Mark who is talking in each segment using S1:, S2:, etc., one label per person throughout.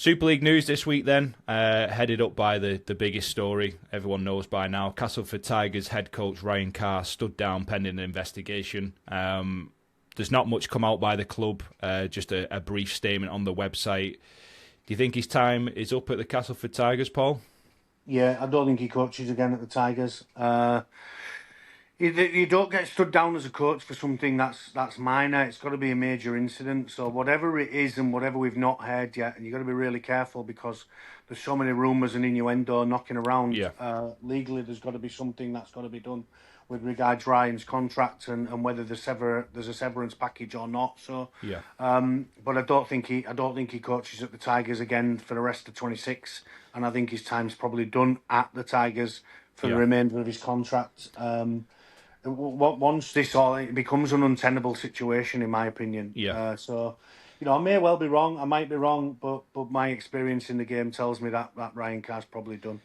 S1: Super League news this week then, headed up by the biggest story everyone knows by now. Castleford Tigers head coach Ryan Carr stood down pending an investigation. There's not much come out by the club, just a brief statement on the website. Do you think his time is up at the Castleford Tigers, Paul?
S2: Yeah, I don't think he coaches again at the Tigers. You don't get stood down as a coach for something that's minor. It's got to be a major incident. So whatever it is and whatever we've not heard yet, and you've got to be really careful because there's so many rumours and innuendo knocking around.
S1: Yeah.
S2: Legally, there's got to be something that's got to be done with regards to Ryan's contract and whether there's a severance package or not. So,
S1: yeah.
S2: But I don't think he coaches at the Tigers again for the rest of 26, and I think his time's probably done at the Tigers for the remainder of his contract. Once it becomes an untenable situation, in my opinion.
S1: Yeah.
S2: So, I may well be wrong. I might be wrong, but my experience in the game tells me that Ryan Carr's probably done.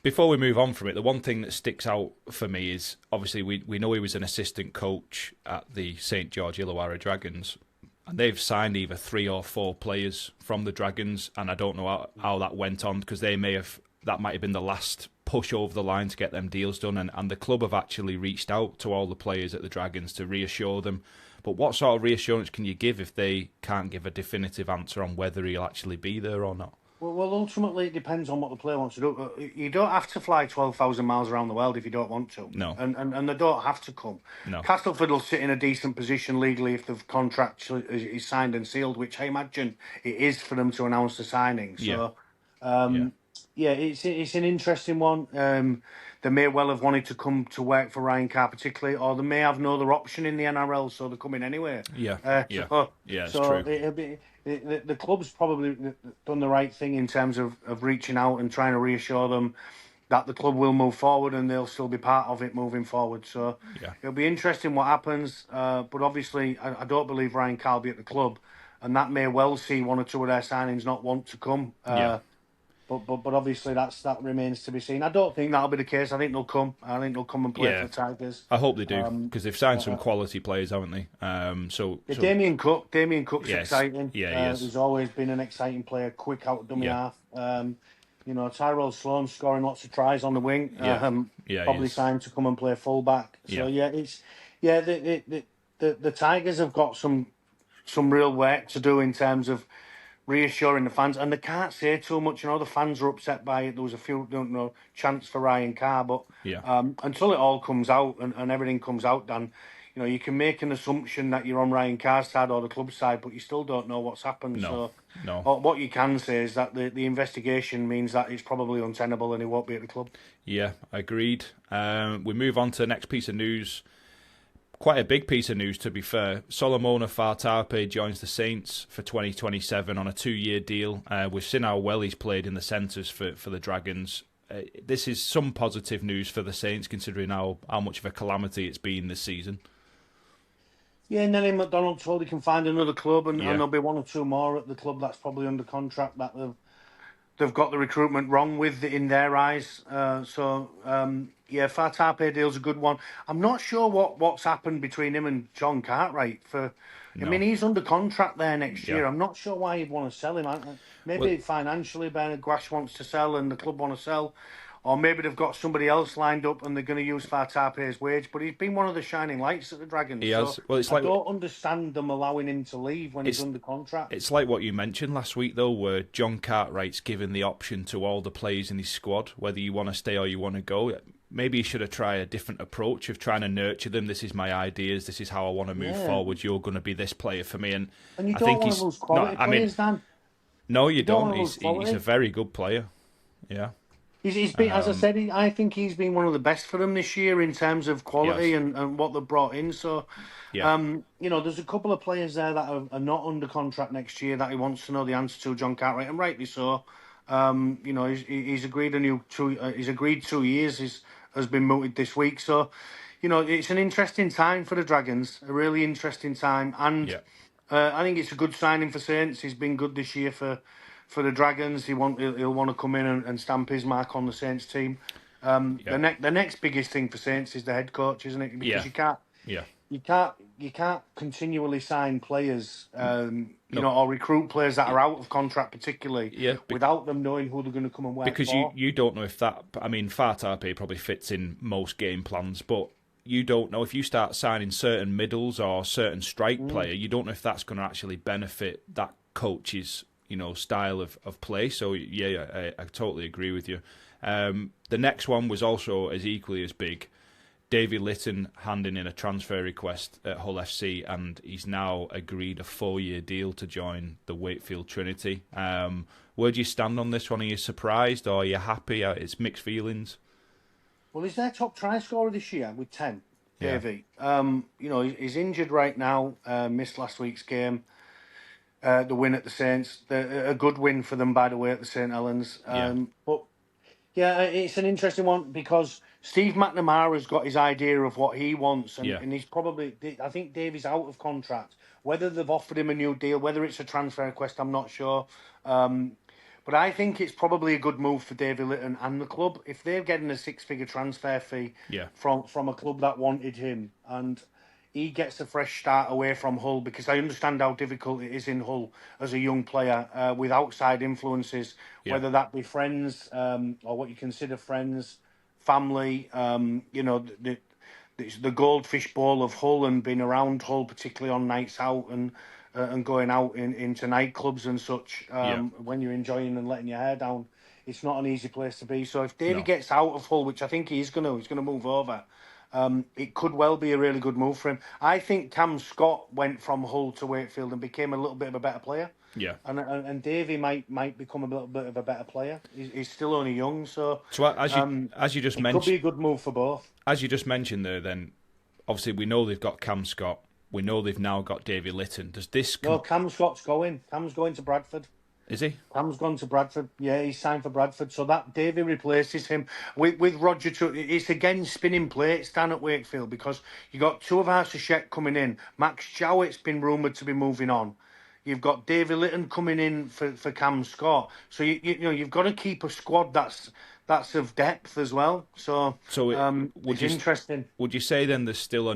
S1: Before we move on from it, the one thing that sticks out for me is obviously we know he was an assistant coach at the St George Illawarra Dragons, and they've signed either 3 or 4 players from the Dragons, and I don't know how that went on because that might have been the last push over the line to get them deals done, and the club have actually reached out to all the players at the Dragons to reassure them. But what sort of reassurance can you give if they can't give a definitive answer on whether he'll actually be there or not?
S2: Well, ultimately, it depends on what the player wants to do. You don't have to fly 12,000 miles around the world if you don't want to.
S1: No.
S2: And they don't have to come.
S1: No.
S2: Castleford will sit in a decent position legally if the contract is signed and sealed, which I imagine it is for them to announce the signing. So, it's an interesting one. They may well have wanted to come to work for Ryan Carr particularly, or they may have no other option in the NRL, so they're coming anyway.
S1: It's true.
S2: The club's probably done the right thing in terms of reaching out and trying to reassure them that the club will move forward and they'll still be part of it moving forward. So it'll be interesting what happens. But obviously, I don't believe Ryan Carr will be at the club, and that may well see one or two of their signings not want to come. But obviously that remains to be seen. I don't think that'll be the case. I think they'll come. I think they'll come and play for the Tigers.
S1: I hope they do because they've signed some quality players, haven't they?
S2: Damien Cook's exciting.
S1: Yeah,
S2: he's always been an exciting player, quick out of dummy half. Tyrell Sloan scoring lots of tries on the wing. Probably signed to come and play fullback. So the Tigers have got some real work to do in terms of reassuring the fans, and they can't say too much. The fans are upset by it. There was a few, chants for Ryan Carr, but until it all comes out and everything comes out, Dan, you can make an assumption that you're on Ryan Carr's side or the club's side, but you still don't know what's happened.
S1: No.
S2: What you can say is that the investigation means that it's probably untenable and he won't be at the club.
S1: Yeah, agreed. We move on to the next piece of news. Quite a big piece of news, to be fair. Solomona Faataape joins the Saints for 2027 on a 2-year deal. We've seen how well he's played in the centres for the Dragons. This is some positive news for the Saints, considering how much of a calamity it's been this season.
S2: Yeah, Nelly McDonald told he can find another club, and there'll be 1 or 2 more at the club that's probably under contract that they've got the recruitment wrong with in their eyes. Faataape deal's a good one. I'm not sure what's happened between him and John Cartwright. I mean, he's under contract there next year. I'm not sure why you'd want to sell him. Maybe financially, Bernard Gwash wants to sell and the club want to sell. Or maybe they've got somebody else lined up and they're going to use Faataape's wage. But he's been one of the shining lights at the Dragons.
S1: He has. Well,
S2: I don't understand them allowing him to leave when he's under contract.
S1: It's like what you mentioned last week, though, where John Cartwright's given the option to all the players in his squad, whether you want to stay or you want to go. Maybe he should have tried a different approach of trying to nurture them. This is my ideas. This is how I want to move forward. You're going to be this player for me. And
S2: you don't want to lose quality players, Dan.
S1: No, you don't. He's a very good player. Yeah.
S2: He's been, as I said, I think he's been one of the best for them this year in terms of quality and what they've brought in. So, there's a couple of players there that are not under contract next year that he wants to know the answer to, John Cartwright, and rightly so. He's agreed he's agreed 2 years. Has been mooted this week. So, it's an interesting time for the Dragons, a really interesting time, and I think it's a good signing for Saints. He's been good this year for the Dragons. He'll want to come in and stamp his mark on the Saints team. The next biggest thing for Saints is the head coach, isn't it? Because you you can't continually sign players, or recruit players that are out of contract, particularly without them knowing who they're going to come and work
S1: because
S2: for.
S1: you don't know if that. I mean, Faataape probably fits in most game plans, but you don't know if you start signing certain middles or certain strike player. You don't know if that's going to actually benefit that coach's style of play. So yeah, I totally agree with you. The next one was also as equally as big. Davy Litten handing in a transfer request at Hull FC, and he's now agreed a 4-year deal to join the Wakefield Trinity. Where do you stand on this one? Are you surprised or are you happy? It's mixed feelings.
S2: Well, he's their top try scorer this year with 10, Davy.
S1: Yeah.
S2: He's injured right now, missed last week's game. The win at the Saints, a good win for them, by the way, at the St Helens. But yeah, it's an interesting one because Steve McNamara's got his idea of what he wants, and he's probably. I think Davy's out of contract. Whether they've offered him a new deal, whether it's a transfer request, I'm not sure. But I think it's probably a good move for Davy Litten and the club if they're getting a 6-figure transfer fee from a club that wanted him, and he gets a fresh start away from Hull, because I understand how difficult it is in Hull as a young player with outside influences, whether that be friends or what you consider friends, family, the goldfish bowl of Hull and being around Hull, particularly on nights out and going out into nightclubs and such when you're enjoying and letting your hair down. It's not an easy place to be. So if Davy gets out of Hull, which I think he's going to move over, it could well be a really good move for him. I think Cam Scott went from Hull to Wakefield and became a little bit of a better player.
S1: Yeah.
S2: And Davy might become a little bit of a better player. He's still only young, so
S1: as you just mentioned,
S2: it could be a good move for both.
S1: As you just mentioned there, then obviously we know they've got Cam Scott. We know they've now got Davy Litten. Does this?
S2: No, Cam Scott's going. Cam's going to Bradford.
S1: Is he?
S2: Cam's gone to Bradford. Yeah, he's signed for Bradford. So that Davy replaces him with Roger. It's again spinning plates down at Wakefield, because you got Tuivasa-Sheck coming in. Max Jowett's been rumoured to be moving on. You've got Davy Litten coming in for Cam Scott. So you've got to keep a squad that's of depth as well. So it's interesting.
S1: Would you say then there's still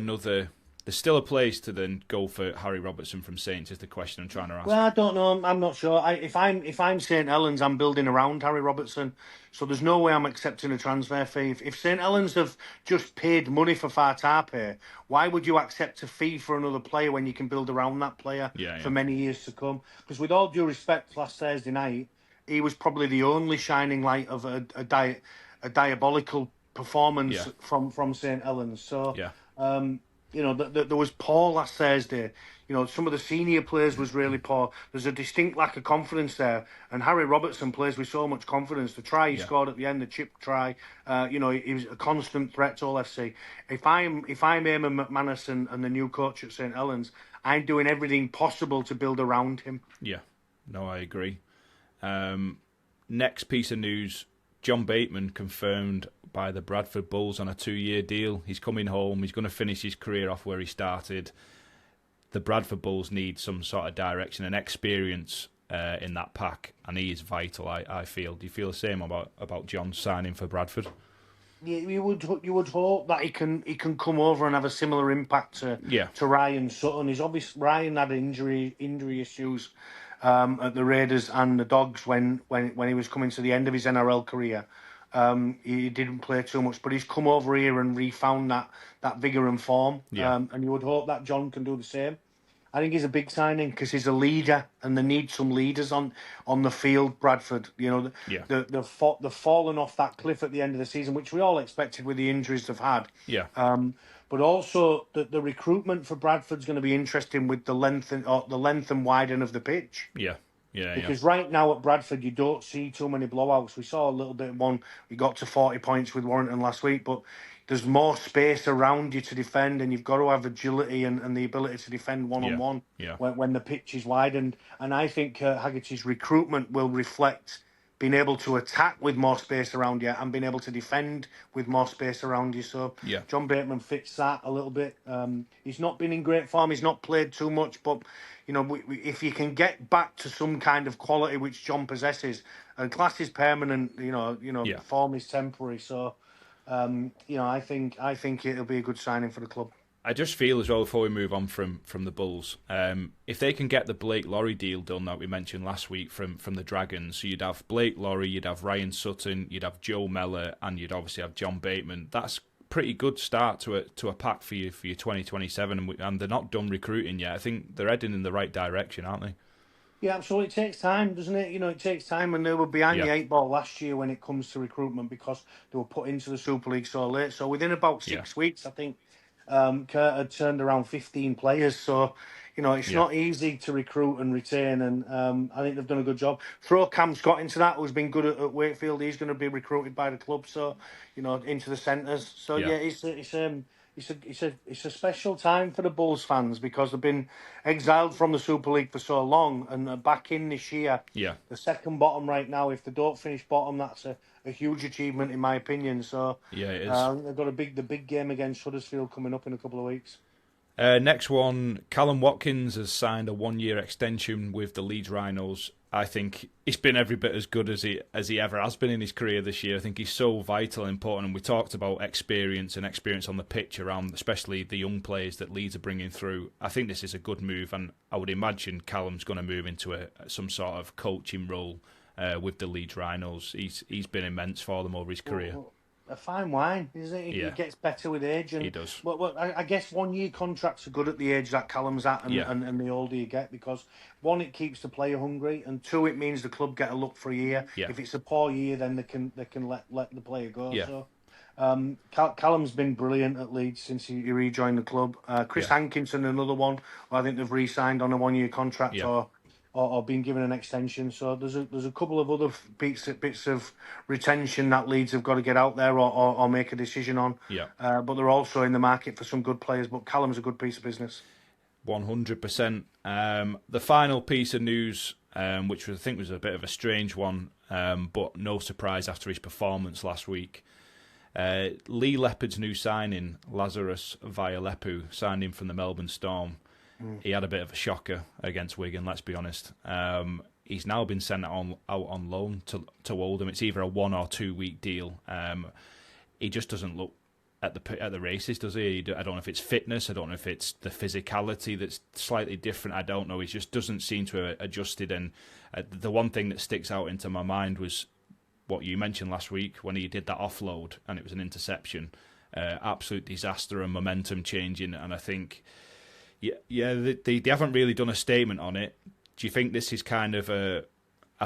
S1: a place to then go for Harry Robertson from Saints, is the question I'm trying to ask.
S2: Well, I don't know. I'm not sure. If I'm St Helens, I'm building around Harry Robertson. So there's no way I'm accepting a transfer fee. If St Helens have just paid money for Faataape, why would you accept a fee for another player when you can build around that player for many years to come? Because with all due respect, last Thursday night, he was probably the only shining light of a diabolical performance from St Helens. So there was poor last Thursday. Some of the senior players was really poor. There's a distinct lack of confidence there. And Harry Robertson plays with so much confidence. The try he scored at the end, the chip try, he was a constant threat to Hull FC. If I'm Eamon McManus and the new coach at St Helens, I'm doing everything possible to build around him.
S1: Yeah, no, I agree. Next piece of news, John Bateman confirmed by the Bradford Bulls on a 2-year deal. He's coming home. He's going to finish his career off where he started. The Bradford Bulls need some sort of direction and experience in that pack, and he is vital, I feel. Do you feel the same about John signing for Bradford?
S2: Yeah, you would hope that he can come over and have a similar impact to Ryan Sutton. He's obviously Ryan had injury issues at the Raiders and the Dogs when he was coming to the end of his NRL career. He didn't play too much, but he's come over here and refound that vigour and form. And you would hope that John can do the same. I think he's a big signing because he's a leader, and they need some leaders on the field. Bradford, they've fallen off that cliff at the end of the season, which we all expected with the injuries they've had. But also the recruitment for Bradford's going to be interesting with the length and widen of the pitch. Because right now at Bradford, you don't see too many blowouts. We saw a little bit of one. We got to 40 points with Warrington last week, but there's more space around you to defend, and you've got to have agility and the ability to defend one-on-one when the pitch is widened. And I think Haggerty's recruitment will reflect being able to attack with more space around you and being able to defend with more space around you. So John Bateman fits that a little bit. He's not been in great form. He's not played too much, but if you can get back to some kind of quality which John possesses, and class is permanent, form is temporary. So, I think it'll be a good signing for the club.
S1: I just feel as well, before we move on from the Bulls, if they can get the Blake Lawrie deal done that we mentioned last week from the Dragons, so you'd have Blake Lawrie, you'd have Ryan Sutton, you'd have Joe Mellor, and you'd obviously have John Bateman. That's pretty good start to a pack for your 2027, and they're not done recruiting yet. I think they're heading in the right direction, aren't they?
S2: Yeah, absolutely. It takes time, doesn't it? It takes time, and they were behind the 8 ball last year when it comes to recruitment because they were put into the Super League so late. So within about 6 weeks, I think Kurt had turned around 15 players. So, it's not easy to recruit and retain, and I think they've done a good job. Throw Cam Scott into that, who's been good at Wakefield. He's going to be recruited by the club, so into the centres. So it's a special time for the Bulls fans because they've been exiled from the Super League for so long, and are back in this year.
S1: Yeah,
S2: the second bottom right now. If they don't finish bottom, that's a huge achievement in my opinion. So
S1: yeah, it is.
S2: They've got the big game against Huddersfield coming up in a couple of weeks.
S1: Next one, Kallum Watkins has signed a 1-year extension with the Leeds Rhinos. I think he's been every bit as good as he ever has been in his career this year. I think he's so vital and important. And we talked about experience on the pitch around, especially the young players that Leeds are bringing through. I think this is a good move, and I would imagine Callum's going to move into some sort of coaching role with the Leeds Rhinos. He's been immense for them over his career.
S2: A fine wine, isn't it? He gets better with age. And,
S1: he does.
S2: Well, I guess 1-year contracts are good at the age that Callum's at, and the older you get, because 1, it keeps the player hungry, and 2, it means the club get a look for a year.
S1: Yeah.
S2: If it's a poor year, then they can let the player go.
S1: Yeah.
S2: So Callum's been brilliant at Leeds since he rejoined the club. Chris Hankinson, another one, I think they've re-signed on a 1-year contract or been given an extension. So there's a couple of other bits of retention that Leeds have got to get out there or make a decision on.
S1: Yeah.
S2: But they're also in the market for some good players. But Callum's a good piece of business.
S1: 100%. The final piece of news, which I think was a bit of a strange one, but no surprise after his performance last week. Lee Leopard's new signing, Lazarus Vaalepu, signed him from the Melbourne Storm. He had a bit of a shocker against Wigan, let's be honest. He's now been sent out on loan to Oldham. It's either a 1 or 2 week deal. He just doesn't look at the races, does he? I don't know if it's fitness. I don't know if it's the physicality that's slightly different. I don't know. He just doesn't seem to have adjusted. And the one thing that sticks out into my mind was what you mentioned last week when he did that offload and it was an interception. Absolute disaster and momentum changing. And I think... Yeah, they haven't really done a statement on it. Do you think this is kind of a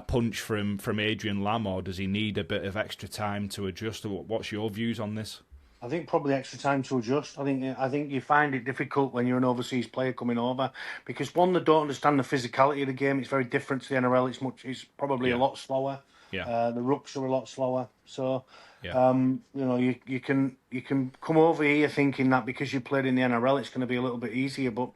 S1: punch from Adrian Lam, or does he need a bit of extra time to adjust? What's your views on this?
S2: I think probably extra time to adjust. I think you find it difficult when you're an overseas player coming over because, 1, they don't understand the physicality of the game. It's very different to the NRL. It's probably a lot slower.
S1: Yeah.
S2: The rucks are a lot slower. So, you can come over here thinking that because you played in the NRL, it's going to be a little bit easier. But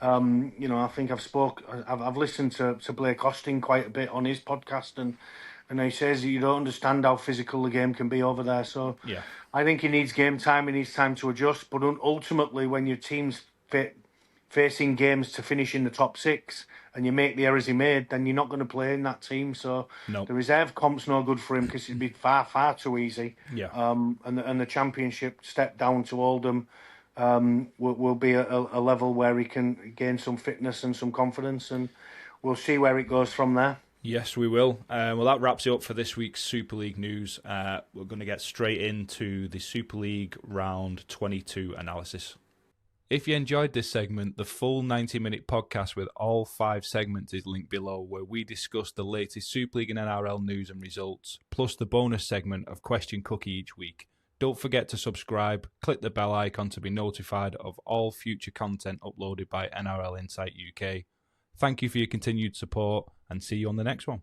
S2: I think I've listened to Blake Austin quite a bit on his podcast, and he says that you don't understand how physical the game can be over there. So I think he needs game time. He needs time to adjust. But ultimately, when your team's facing games to finish in the top 6 and you make the errors he made, then you're not going to play in that team. So the reserve comp's no good for him because it'd be far, far too easy.
S1: Yeah.
S2: And the championship step down to Oldham will be a level where he can gain some fitness and some confidence, and we'll see where it goes from there.
S1: Yes, we will. Well, that wraps it up for this week's Super League news. We're going to get straight into the Super League Round 22 analysis. If you enjoyed this segment, the full 90-minute podcast with all 5 segments is linked below, where we discuss the latest Super League and NRL news and results, plus the bonus segment of Question Cookie each week. Don't forget to subscribe, click the bell icon to be notified of all future content uploaded by NRL Insight UK. Thank you for your continued support, and see you on the next one.